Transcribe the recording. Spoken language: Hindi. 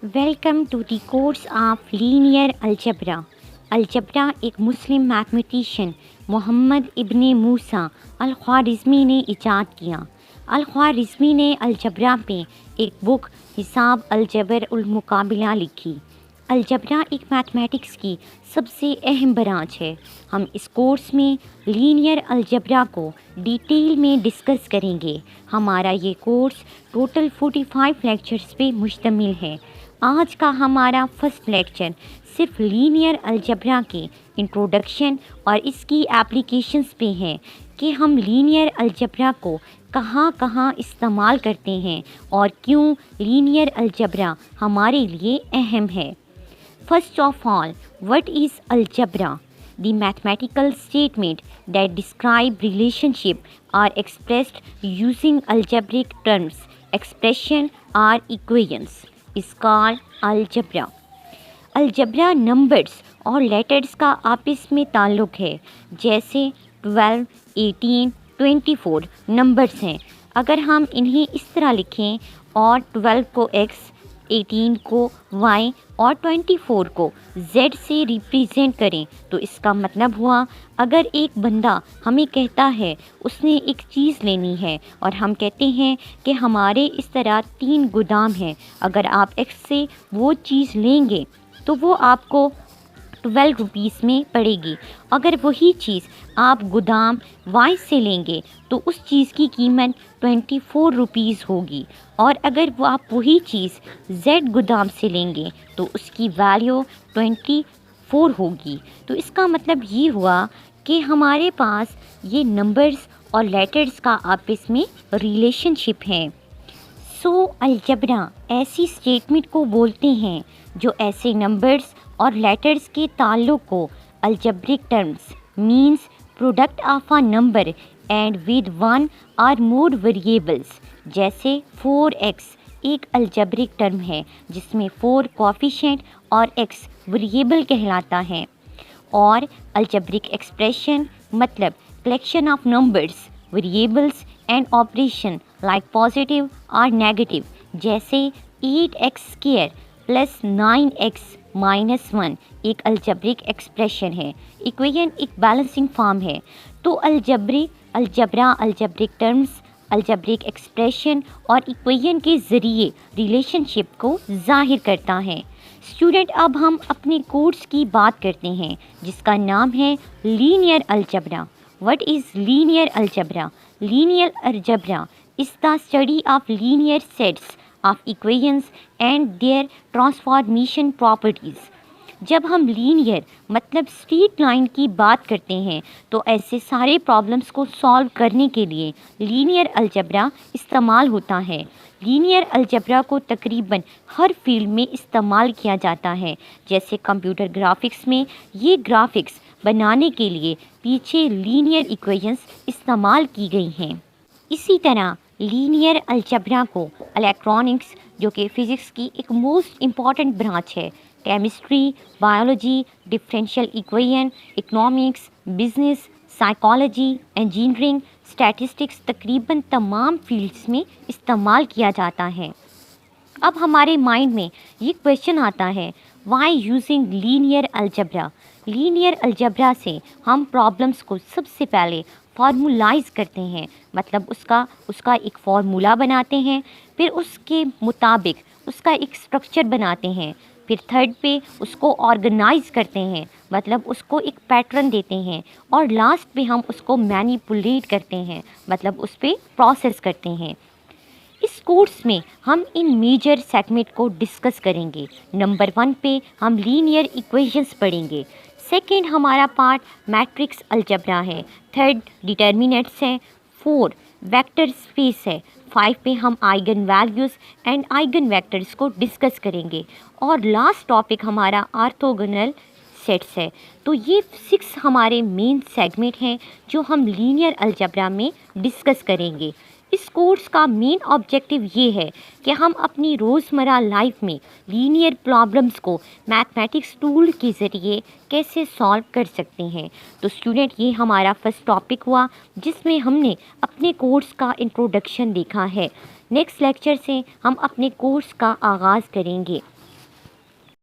Welcome to the course of linear algebra. Algebra एक मुस्लिम मैथमेटिशियन मोहम्मद इब्ने मूसा अल ख्वारिज़मी ने इजाद किया। अल ख्वारिज़मी ने अलजबरा पे एक बुक हिसाब अलजबर उल मुकाबिला लिखी। अलजबरा एक मैथमेटिक्स की सबसे अहम ब्रांच है। हम इस कोर्स में लीनियर अलजबरा को डिटेल में डिस्कस करेंगे। हमारा ये कोर्स टोटल 45 लेक्चर्स पे मुश्तमिल है। आज का हमारा फर्स्ट लेक्चर सिर्फ लीनियर अलजबरा के इंट्रोडक्शन और इसकी एप्लीकेशंस पे है कि हम लीनियर अलजबरा को कहाँ कहाँ इस्तेमाल करते हैं और क्यों लीनियर अलजबरा हमारे लिए अहम है। First of all, what is algebra? The mathematical statement that describe relationship are expressed using algebraic terms. Expression or equations is called algebra. Algebra numbers और लेटर्स का आपस में ताल्लुक़ है। जैसे 12, 18, 24 नंबर्स हैं। अगर हम इन्हें इस तरह लिखें और 12 को x, 18 को y और 24 को z से रिप्रेजेंट करें तो इसका मतलब हुआ, अगर एक बंदा हमें कहता है उसने एक चीज़ लेनी है और हम कहते हैं कि हमारे इस तरह 3 गोदाम हैं, अगर आप x से वो चीज़ लेंगे तो वो आपको 12 रुपीज़ में पड़ेगी। अगर वही चीज़ आप गोदाम वाई से लेंगे तो उस चीज़ की कीमत 24 रुपीज़ होगी, और अगर वो आप वही चीज़ जेड गोदाम से लेंगे तो उसकी वैल्यू 24 होगी। तो इसका मतलब ये हुआ कि हमारे पास ये नंबर्स और लेटर्स का आपस में रिलेशनशिप है। सो अलजबरा ऐसी स्टेटमेंट को बोलते हैं जो ऐसे नंबर्स और लेटर्स के ताल्लुक़ को algebraic terms means product of a number and with one और मोर वेरिएबल्स। जैसे 4x एक अलजब्रिक टर्म है जिसमें 4 कोएफिशिएंट और x वेरिएबल कहलाता है। और अलजब्रिक एक्सप्रेशन मतलब collection of numbers, variables and operation like positive और नेगेटिव। जैसे 8x² प्लस 9x माइनस 1 एक अलजब्रिक एक्सप्रेशन है। इक्वेशन एक बैलेंसिंग फॉर्म है। तो algebra algebraic terms, algebraic expression और इक्वेशन के ज़रिए रिलेशनशिप को ज़ाहिर करता है। स्टूडेंट, अब हम अपने कोर्स की बात करते हैं जिसका नाम है linear algebra. What is linear algebra? Linear algebra is the study of linear sets of equations and their transformation properties। जब हम लीनियर मतलब स्ट्रेट लाइन की बात करते हैं तो ऐसे सारे प्रॉब्लम्स को सॉल्व करने के लिए लीनियर अलजबरा इस्तेमाल होता है। लीनियर अलजबरा को तकरीबन हर फील्ड में इस्तेमाल किया जाता है। जैसे कंप्यूटर ग्राफिक्स में ये ग्राफिक्स बनाने के लिए पीछे लीनियर इक्वेशंस इस्तेमाल की गई हैं। इसी तरह लीनियर अलजबरा को इलेक्ट्रॉनिक्स, जो कि फ़िज़िक्स की एक मोस्ट इम्पॉर्टेंट ब्रांच है, chemistry, biology, differential equation, economics, business, psychology, engineering, statistics, तकरीबन तमाम फील्ड्स में इस्तेमाल किया जाता है। अब हमारे माइंड में ये क्वेश्चन आता है, why using linear algebra? Linear algebra से हम प्रॉब्लम्स को सबसे पहले फार्मूलाइज करते हैं, मतलब उसका एक फार्मूला बनाते हैं, फिर उसके मुताबिक उसका एक स्ट्रक्चर बनाते हैं, फिर थर्ड पे उसको ऑर्गेनाइज करते हैं, मतलब उसको एक पैटर्न देते हैं, और लास्ट पे हम उसको मैनिपुलेट करते हैं, मतलब उस पर प्रोसेस करते हैं। इस कोर्स में हम इन मेजर सेगमेंट को डिस्कस करेंगे। नंबर 1 पे हम लीनियर इक्वेशंस पढ़ेंगे। सेकंड हमारा पार्ट मैट्रिक्स अलजबरा है। थर्ड डिटर्मिनेंट्स हैं। 4 वेक्टर स्पेस है। 5 पे हम eigen values and eigen vectors को डिस्कस करेंगे। और लास्ट टॉपिक हमारा ऑर्थोगोनल सेट्स है। तो ये 6 हमारे मेन सेगमेंट हैं जो हम लीनियर अलजबरा में डिस्कस करेंगे। इस कोर्स का मेन ऑब्जेक्टिव ये है कि हम अपनी रोज़मर्रा लाइफ में लीनियर प्रॉब्लम्स को मैथमेटिक्स टूल के ज़रिए कैसे सॉल्व कर सकते हैं। तो स्टूडेंट, ये हमारा फर्स्ट टॉपिक हुआ जिसमें हमने अपने कोर्स का इंट्रोडक्शन देखा है। नेक्स्ट लेक्चर से हम अपने कोर्स का आगाज़ करेंगे।